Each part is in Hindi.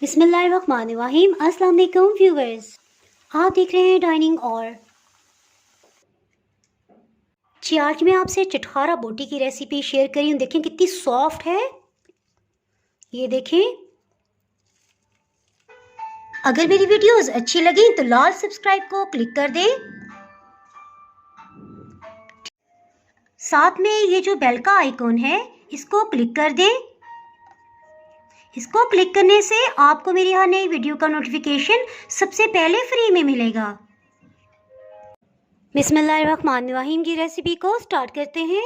बिस्मिल्लाहिर्रहमानिर्रहीम। अस्सलाम वालेकुम व्यूवर्स, आप देख रहे हैं डाइनिंग और जी। आज मैं आपसे चटखारा बोटी की रेसिपी शेयर करी हूँ। देखें कितनी सॉफ्ट है, ये देखें। अगर मेरी वीडियोस अच्छी लगी तो लाल सब्सक्राइब को क्लिक कर दें। साथ में ये जो बेल का आइकॉन है इसको क्लिक कर दें। इसको क्लिक करने से आपको मेरी हर नई वीडियो का नोटिफिकेशन सबसे पहले फ्री में मिलेगा। बिस्मिल्लाहिर्रहमानिर्रहीम की रेसिपी को स्टार्ट करते हैं।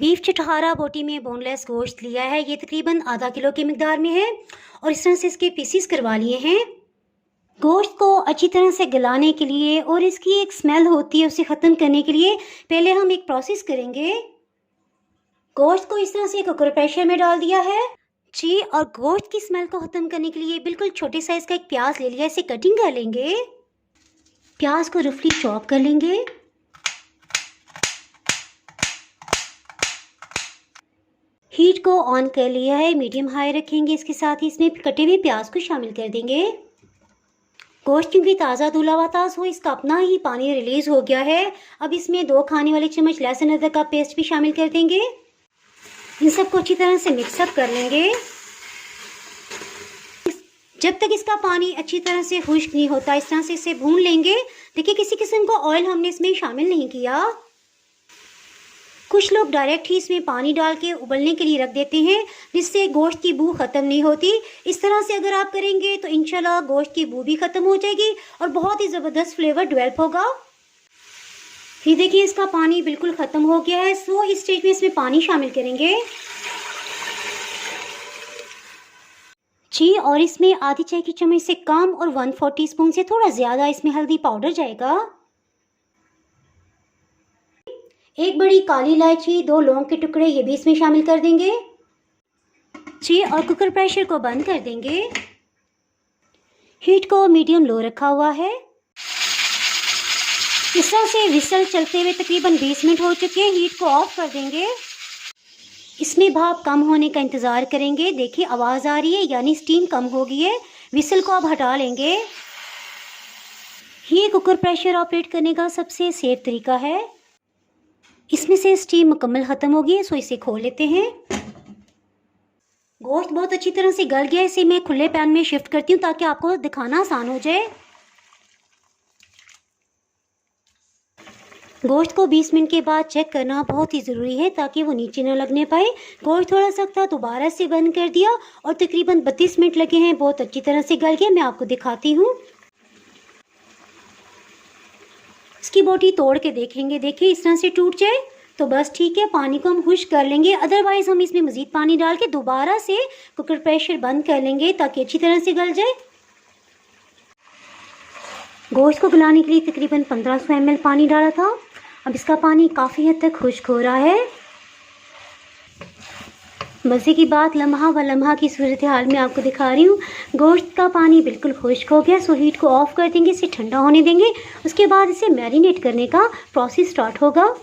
बीफ चटखारा बोटी में बोनलेस गोश्त लिया है, ये तकरीबन आधा किलो की मिकदार में है और इस तरह से इसके पीसीस करवा लिए हैं। गोश्त को अच्छी तरह से गलाने के लिए और इसकी एक स्मेल होती है उसे ख़त्म करने के लिए पहले हम एक प्रोसेस करेंगे। गोश्त को इस तरह से कुकर प्रेशर में डाल दिया है जी, और गोश्त की स्मेल को ख़त्म करने के लिए बिल्कुल छोटे साइज़ का एक प्याज ले लिया, इसे कटिंग कर लेंगे। प्याज को रफली चॉप कर लेंगे। हीट को ऑन कर लिया है, मीडियम हाई रखेंगे। इसके साथ ही इसमें कटे हुए प्याज को शामिल कर देंगे। गोश्त क्योंकि ताज़ा धुला हुआ था सो इसका अपना ही पानी रिलीज हो गया है। अब इसमें 2 खाने वाले चम्मच लहसुन अदरक का पेस्ट भी शामिल कर देंगे। इन सबको अच्छी तरह से मिक्सअप कर लेंगे जब तक इसका पानी अच्छी तरह से खुश्क नहीं होता। इस तरह से इसे भून लेंगे। देखिए किसी किस्म का ऑयल हमने इसमें शामिल नहीं किया। कुछ लोग डायरेक्ट ही इसमें पानी डाल के उबलने के लिए रख देते हैं जिससे गोश्त की बू ख़त्म नहीं होती। इस तरह से अगर आप करेंगे तो इंशाल्लाह गोश्त की बू भी ख़त्म हो जाएगी और बहुत ही ज़बरदस्त फ्लेवर डेवलप होगा। ये देखिए इसका पानी बिल्कुल ख़त्म हो गया है। सो इस स्टेज में इसमें पानी शामिल करेंगे जी, और इसमें आधी चाय की चम्मच से कम और 1/4 टीस्पून से थोड़ा ज़्यादा इसमें हल्दी पाउडर जाएगा। 1 बड़ी काली इलायची, 2 लौंग के टुकड़े ये भी इसमें शामिल कर देंगे जी, और कुकर प्रेशर को बंद कर देंगे। हीट को मीडियम लो रखा हुआ है। इस तरह से विसल चलते हुए तकरीबन 20 मिनट हो चुके हैं। हीट को ऑफ कर देंगे। इसमें भाप कम होने का इंतज़ार करेंगे। देखिए आवाज़ आ रही है यानी स्टीम कम हो गई है। विसल को अब हटा लेंगे। ये कुकर प्रेशर ऑपरेट करने का सबसे सेफ तरीका है। इसमें से स्टीम मुकम्मल ख़त्म हो गई है सो इसे खोल लेते हैं। गोश्त बहुत अच्छी तरह से गल गया है। इसे मैं खुले पैन में शिफ्ट करती हूँ ताकि आपको दिखाना आसान हो जाए। गोश्त को 20 मिनट के बाद चेक करना बहुत ही ज़रूरी है ताकि वो नीचे ना लगने पाए। गोश्त थोड़ा सख्त था, दोबारा से बंद कर दिया और तकरीबन 32 मिनट लगे हैं। बहुत अच्छी तरह से गल गया। मैं आपको दिखाती हूँ। इसकी बोटी तोड़ के देखेंगे। देखिए इस तरह से टूट जाए तो बस ठीक है, पानी को हम खुश्क कर लेंगे। अदरवाइज़ हम इसमें मज़ीद पानी डाल के दोबारा से कुकर प्रेशर बंद कर लेंगे ताकि अच्छी तरह से गल जाए। गोश्त को गलाने के लिए तकरीबन 1500 ml पानी डाला था। अब इसका पानी काफ़ी हद तक खुश्क हो रहा है। मज़े की बात, लम्हा व लम्हा की सूरत हाल में आपको दिखा रही हूँ। गोश्त का पानी बिल्कुल खुश्क हो गया सो हीट को ऑफ कर देंगे, इसे ठंडा होने देंगे। उसके बाद इसे मैरिनेट करने का प्रोसेस स्टार्ट होगा।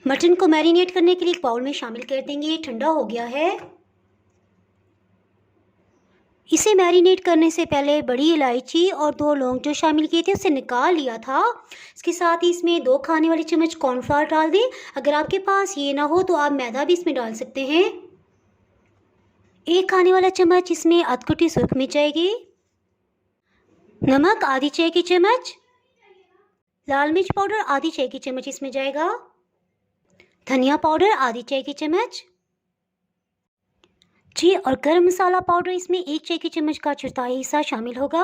मटन को मैरिनेट करने के लिए एक बाउल में शामिल कर देंगे। ये ठंडा हो गया है। इसे मैरिनेट करने से पहले बड़ी इलायची और 2 लौंग जो शामिल किए थे उसे निकाल लिया था। इसके साथ ही इसमें 2 खाने वाले चम्मच कॉर्नफ्लावर डाल दें। अगर आपके पास ये ना हो तो आप मैदा भी इसमें डाल सकते हैं। 1 खाने वाला चम्मच इसमें अधकुटी सुर्ख मिर्च जाएगी। नमक आधी चाय की चम्मच। लाल मिर्च पाउडर आधी चाय की चम्मच इसमें जाएगा। धनिया पाउडर आधी चाय की चम्मच जी, और गरम मसाला पाउडर इसमें 1 चाय की चम्मच का चौथाई हिस्सा शामिल होगा।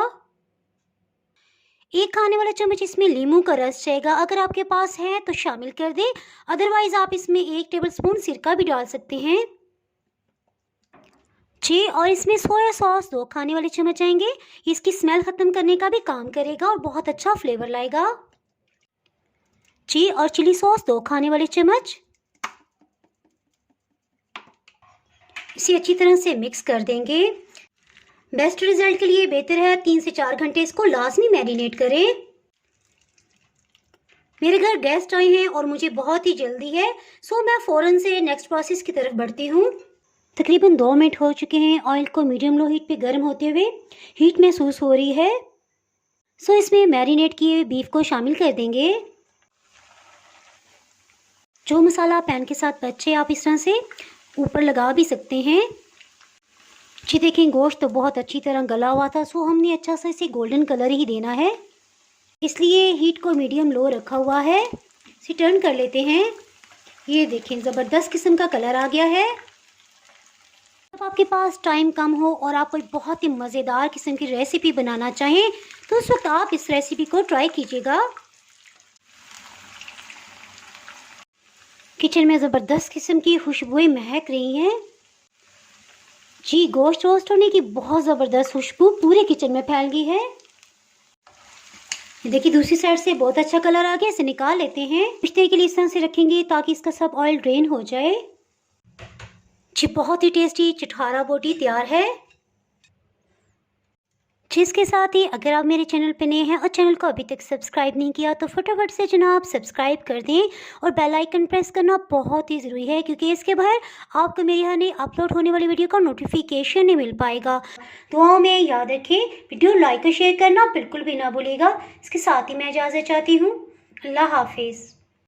1 खाने वाला चम्मच इसमें लीमू का रस जाएगा। अगर आपके पास है तो शामिल कर दें, अदरवाइज आप इसमें 1 टेबलस्पून सिरका भी डाल सकते हैं जी, और इसमें सोया सॉस 2 खाने वाले चम्मच आएंगे। इसकी स्मेल ख़त्म करने का भी काम करेगा और बहुत अच्छा फ्लेवर लाएगा जी, और चिली सॉस 2 खाने वाले चम्मच। इसे अच्छी तरह से मिक्स कर देंगे। बेस्ट रिजल्ट के लिए बेहतर है 3 से 4 घंटे इसको लाजमी मैरिनेट करें। मेरे घर गेस्ट आए हैं और मुझे बहुत ही जल्दी है सो मैं फ़ौरन से नेक्स्ट प्रोसेस की तरफ बढ़ती हूँ। तकरीबन 2 मिनट हो चुके हैं। ऑयल को मीडियम लो हीट पे गर्म होते हुए हीट महसूस हो रही है। सो इसमें मैरिनेट किए हुए बीफ को शामिल कर देंगे। जो मसाला पैन के साथ बचे आप इस तरह से ऊपर लगा भी सकते हैं। जी देखें, गोश्त तो बहुत अच्छी तरह गला हुआ था। सो हमने अच्छा सा इसे गोल्डन कलर ही देना है, इसलिए हीट को मीडियम लो रखा हुआ है। इसे टर्न कर लेते हैं। ये देखें, ज़बरदस्त किस्म का कलर आ गया है। जब आपके पास टाइम कम हो और आप कोई बहुत ही मज़ेदार किस्म की रेसिपी बनाना चाहें तो उस वक्त आप इस रेसिपी को ट्राई कीजिएगा। किचन में ज़बरदस्त किस्म की खुशबुएं महक रही हैं। जी, गोश्त रोस्ट होने की बहुत ज़बरदस्त खुशबू पूरे किचन में फैल गई है। देखिए, दूसरी साइड से बहुत अच्छा कलर आ गया। इसे निकाल लेते हैं। कुछ देर के लिए इस तरह से रखेंगे ताकि इसका सब ऑयल ड्रेन हो जाए। जी, बहुत ही टेस्टी चटखारा बोटी तैयार है। जिसके साथ ही अगर आप मेरे चैनल पे नए हैं और चैनल को अभी तक सब्सक्राइब नहीं किया तो फटाफट से जनाब सब्सक्राइब कर दें और बेल आइकन प्रेस करना बहुत ही ज़रूरी है, क्योंकि इसके बाहर आपको मेरे यहाँ नई अपलोड होने वाली वीडियो का नोटिफिकेशन नहीं मिल पाएगा। दुआओं में याद रखें, वीडियो लाइक और शेयर करना बिल्कुल भी ना भूलिएगा। इसके साथ ही मैं इजाज़त चाहती हूँ। अल्लाह हाफिज़।